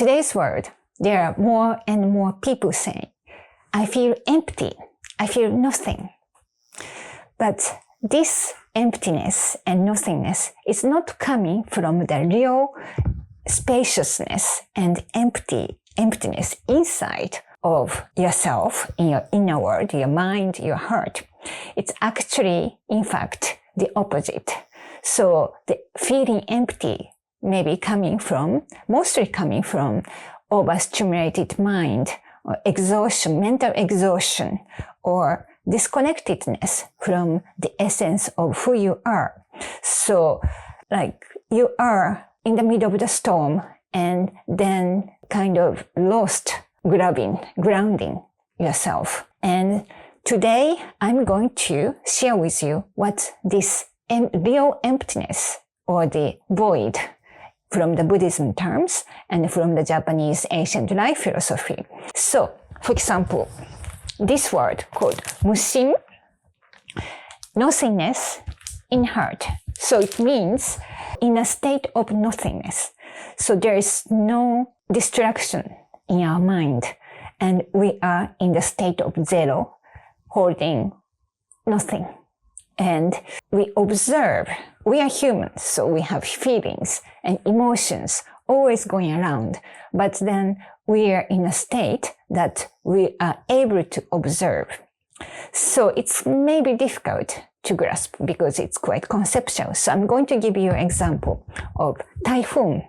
today's world, there are more and more people saying, I feel empty, I feel nothing. But this emptiness and nothingness is not coming from the real spaciousness and emptiness inside of yourself, in your inner world, your mind, your heart. It's actually, in fact, the opposite. So the feeling empty may be mostly coming from overstimulated mind, or exhaustion, mental exhaustion, or disconnectedness from the essence of who you are. So like you are in the middle of the storm and then kind of lost grounding yourself. And today I'm going to share with you what this real emptiness or the void from the Buddhism terms and from the Japanese ancient life philosophy. So, for example, this word called Mushin, nothingness in heart. So it means in a state of nothingness. So there is no distraction in our mind, and we are in the state of zero, holding nothing. And we observe. We are humans, so we have feelings and emotions always going around. But then we are in a state that we are able to observe. So it's maybe difficult to grasp because it's quite conceptual. So I'm going to give you an example of typhoon.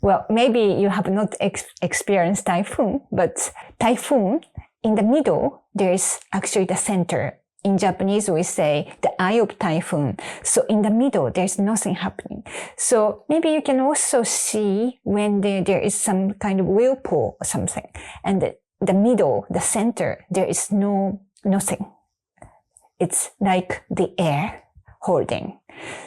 Well, maybe you have not experienced typhoon, but typhoon, in the middle, there is actually the center. In Japanese, we say the eye of typhoon. So in the middle, there's nothing happening. So maybe you can also see when there is some kind of whirlpool or something. And the middle, the center, there is nothing. It's like the air holding.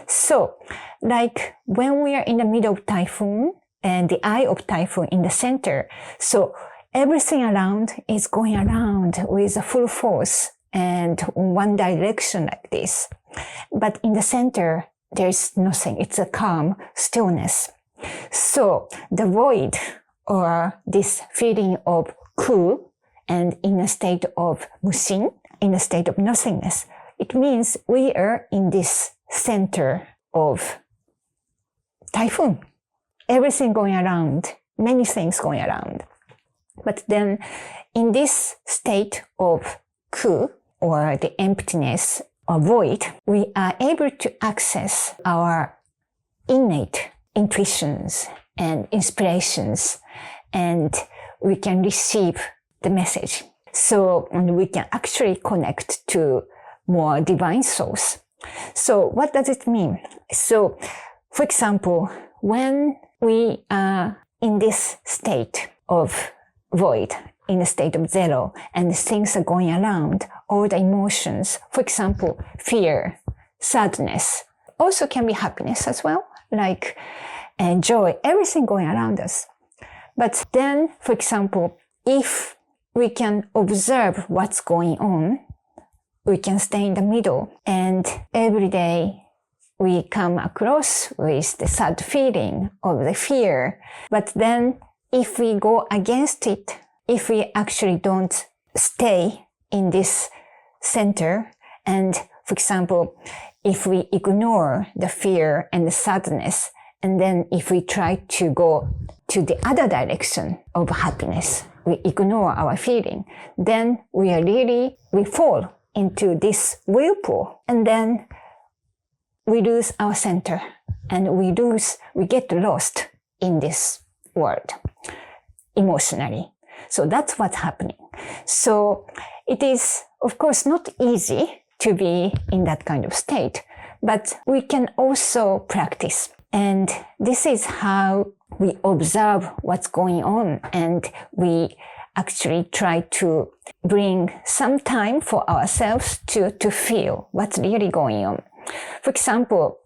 So like when we are in the middle of typhoon and the eye of typhoon in the center, so everything around is going around with a full force and one direction like this. But in the center, there's nothing. It's a calm stillness. So the void, or this feeling of ku, and in a state of mushin, in a state of nothingness, it means we are in this center of typhoon. Everything going around, many things going around. But then in this state of ku, or the emptiness or void, we are able to access our innate intuitions and inspirations, and we can receive the message. So, and we can actually connect to more divine source. So what does it mean? So, for example, when we are in this state of void, in a state of zero, and things are going around, all the emotions, for example, fear, sadness, also can be happiness as well, like joy, everything going around us. But then, for example, if we can observe what's going on, we can stay in the middle, and every day we come across with the sad feeling of the fear. But then if we go against it, if we actually don't stay in this center, and for example, if we ignore the fear and the sadness, and then if we try to go to the other direction of happiness, we ignore our feeling, then we fall into this whirlpool, and then we lose our center, and we get lost in this world emotionally. So that's what's happening. So it is, of course, not easy to be in that kind of state, but we can also practice. And this is how we observe what's going on, and we actually try to bring some time for ourselves to feel what's really going on. For example,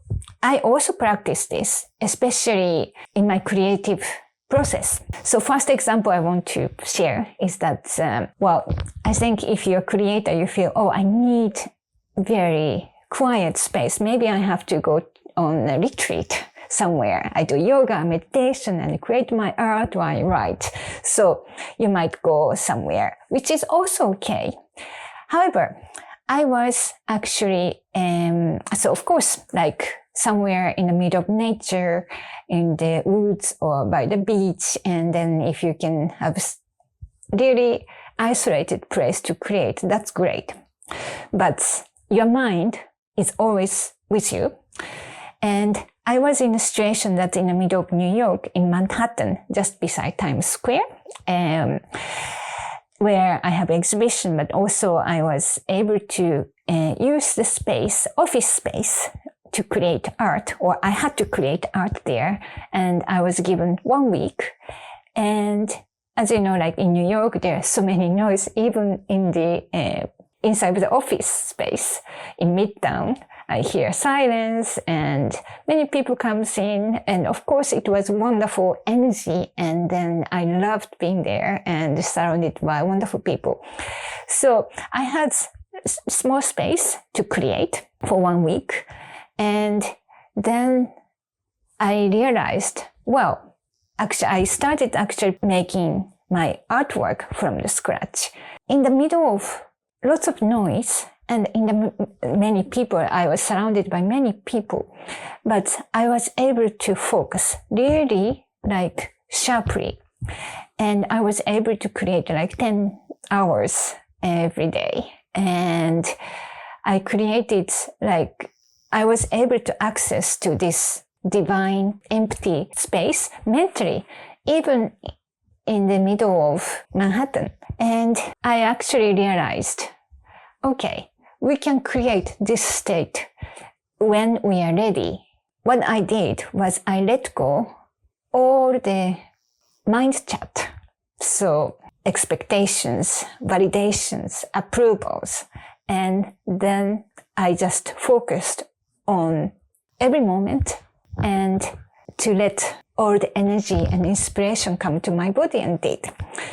I also practice this, especially in my creative process. So first example I want to share is that, I think if you're a creator, you feel, I need very quiet space. Maybe I have to go on a retreat somewhere. I do yoga, meditation, and create my art or I write. So you might go somewhere, which is also okay. However, I was actually, so of course, like somewhere in the middle of nature, in the woods or by the beach. And then if you can have really isolated place to create, that's great. But your mind is always with you. And I was in a situation that in the middle of New York, in Manhattan, just beside Times Square, where I have exhibition, but also I was able to use the space, office space, to create art, or I had to create art there. And I was given 1 week. And as you know, like in New York, there are so many noise, even in the inside of the office space in Midtown. I hear silence and many people comes in. And of course, it was wonderful energy. And then I loved being there and surrounded by wonderful people. So I had small space to create for 1 week. And then I realized, well, actually, I started making my artwork from the scratch. In the middle of lots of noise and in the many people, I was surrounded by many people, but I was able to focus really like sharply. And I was able to create like 10 hours every day. And I created like, I was able to access to this divine empty space mentally, even in the middle of Manhattan. And I actually realized, okay, we can create this state when we are ready. What I did was I let go all the mind chat. So expectations, validations, approvals. And then I just focused on every moment and to let all the energy and inspiration come to my body and did.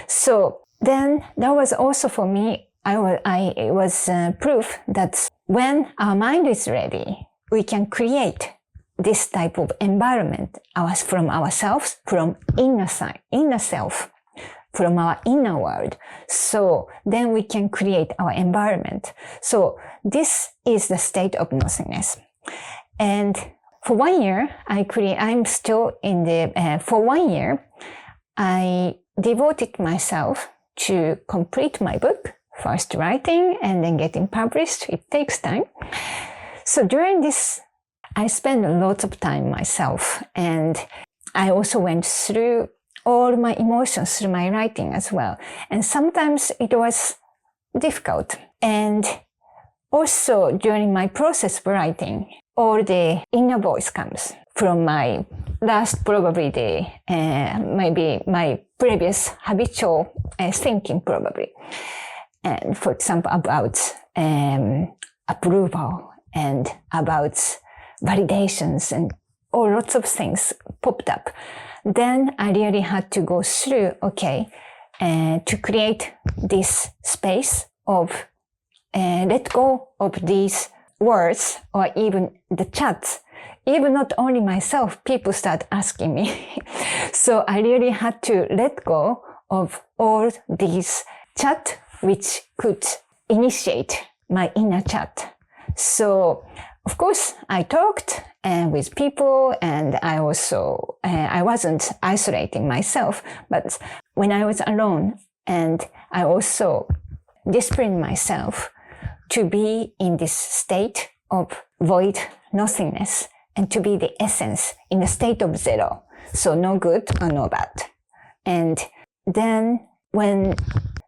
So then that was also for me, it was proof that when our mind is ready, we can create this type of environment from ourselves, from inner self, from our inner world. So then we can create our environment. So this is the state of nothingness. And for 1 year, I'm still in for 1 year, I devoted myself to complete my book, first writing and then getting published. It takes time. So during this, I spent a lot of time myself. And I also went through all my emotions through my writing as well. And sometimes it was difficult. And also during my process of writing, all the inner voice comes from my last, probably maybe my previous habitual thinking probably. And for example, about approval and about validations and all lots of things popped up. Then I really had to go through, to create this space of let go of these words or even the chats. Even not only myself, people start asking me. So I really had to let go of all these chat which could initiate my inner chat. So of course I talked with people and I also, I wasn't isolating myself, but when I was alone and I also disciplined myself to be in this state of void nothingness and to be the essence in the state of zero. So no good or no bad. And then when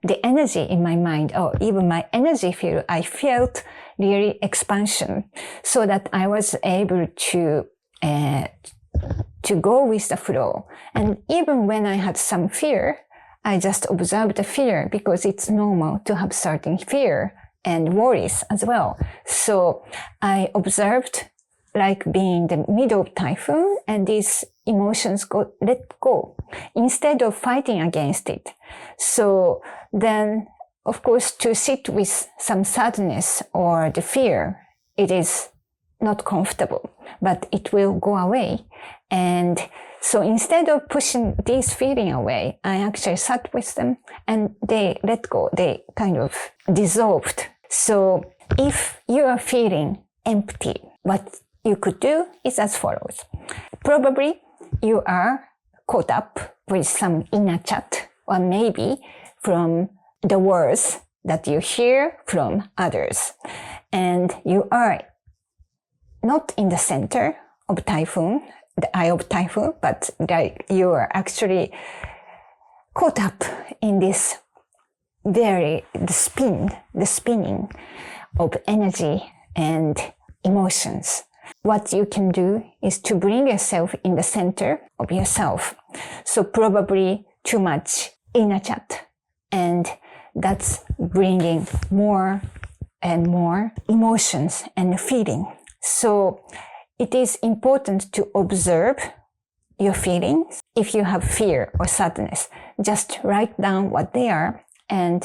the energy in my mind or even my energy field, I felt really expansion so that I was able to go with the flow. And even when I had some fear, I just observed the fear because it's normal to have certain fear and worries as well. So I observed like being in the middle of typhoon and these emotions let go instead of fighting against it. So then, of course, to sit with some sadness or the fear, it is not comfortable, but it will go away. And so instead of pushing these feelings away, I actually sat with them and they let go. They kind of dissolved. So if you are feeling empty, what you could do is as follows. Probably you are caught up with some inner chat, or maybe from the words that you hear from others. And you are not in the center of typhoon, the eye of typhoon, but like you are actually caught up in this the spinning of energy and emotions. What you can do is to bring yourself in the center of yourself. So probably too much inner chat, and that's bringing more and more emotions and feeling. So it is important to observe your feelings. If you have fear or sadness, just write down what they are and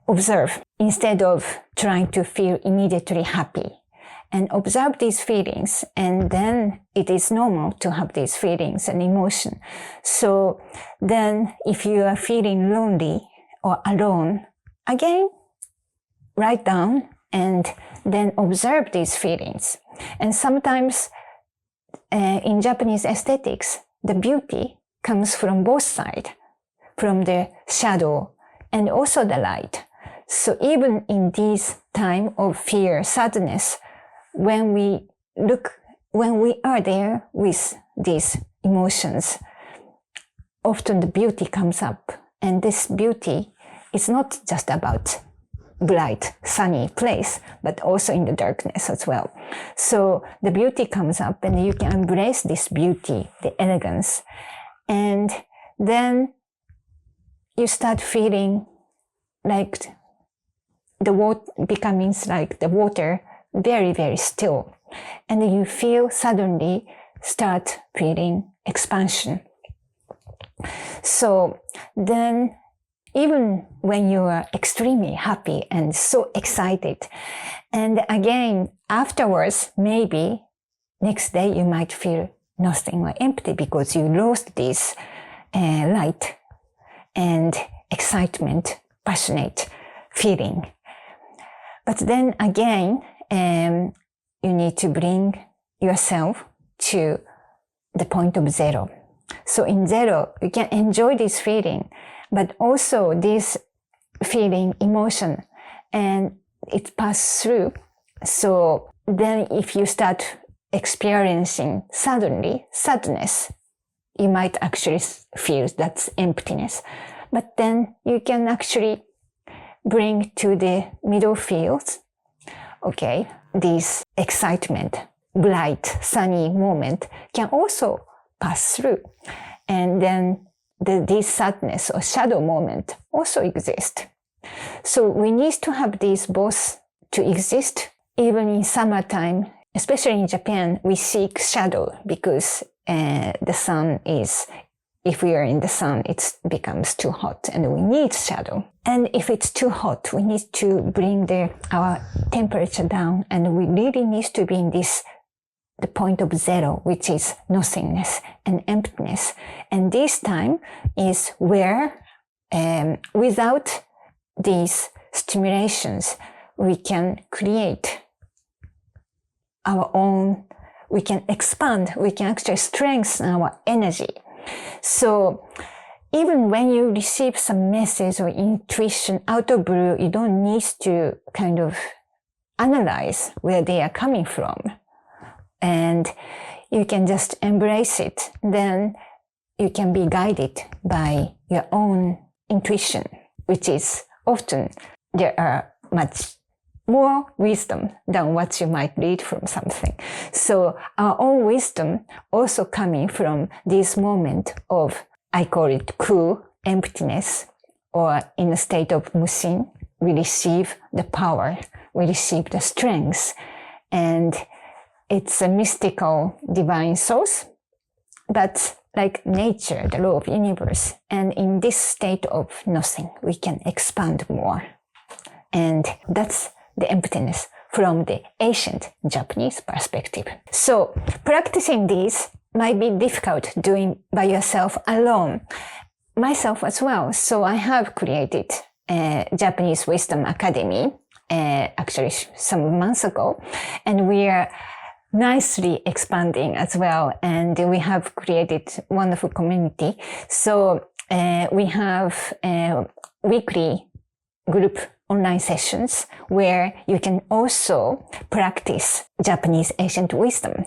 observe instead of trying to feel immediately happy. And observe these feelings, and then it is normal to have these feelings and emotion. So then if you are feeling lonely or alone, again, write down and then observe these feelings. And sometimes in Japanese aesthetics, the beauty comes from both sides, from the shadow and also the light. So even in this time of fear, sadness, when we are there with these emotions, often the beauty comes up. And this beauty is not just about bright, sunny place, but also in the darkness as well. So the beauty comes up and you can embrace this beauty, the elegance. And then you start feeling like the water becoming like the water very, very still. And you feel suddenly start feeling expansion. So then even when you are extremely happy and so excited, and again, afterwards, maybe next day you might feel nothing or empty because you lost this light and excitement, passionate feeling. But then again, you need to bring yourself to the point of zero. So in zero, you can enjoy this feeling, but also this feeling, emotion, and it passes through. So then if you start experiencing suddenly sadness, you might actually feel that's emptiness. But then you can actually bring to the middle fields, okay, this excitement, bright, sunny moment can also pass through. And then this sadness or shadow moment also exists. So we need to have these both to exist. Even in summertime, especially in Japan, we seek shadow because the sun is, if we are in the sun, it becomes too hot and we need shadow. And if it's too hot, we need to bring our temperature down, and we really need to be in the point of zero, which is nothingness and emptiness. And this time is where, without these stimulations, we can create our own, we can expand, we can actually strengthen our energy. So even when you receive some message or intuition out of blue, you don't need to kind of analyze where they are coming from. And you can just embrace it. Then you can be guided by your own intuition, which is often there are much more wisdom than what you might read from something. So our own wisdom also coming from this moment of, I call it cool, emptiness, or in a state of Mushin, we receive the power, we receive the strength, and it's a mystical divine source, but like nature, the law of universe. And in this state of nothing, we can expand more. And that's the emptiness. from the ancient Japanese perspective. So practicing these might be difficult doing by yourself alone. Myself as well. So I have created a Japanese Wisdom Academy, actually some months ago, and we are nicely expanding as well. And we have created wonderful community. So we have weekly group online sessions where you can also practice Japanese ancient wisdom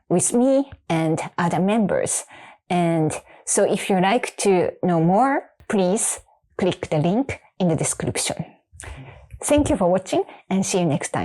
with me and other members. And so if you like to know more, please click the link in the description. Thank you for watching and see you next time.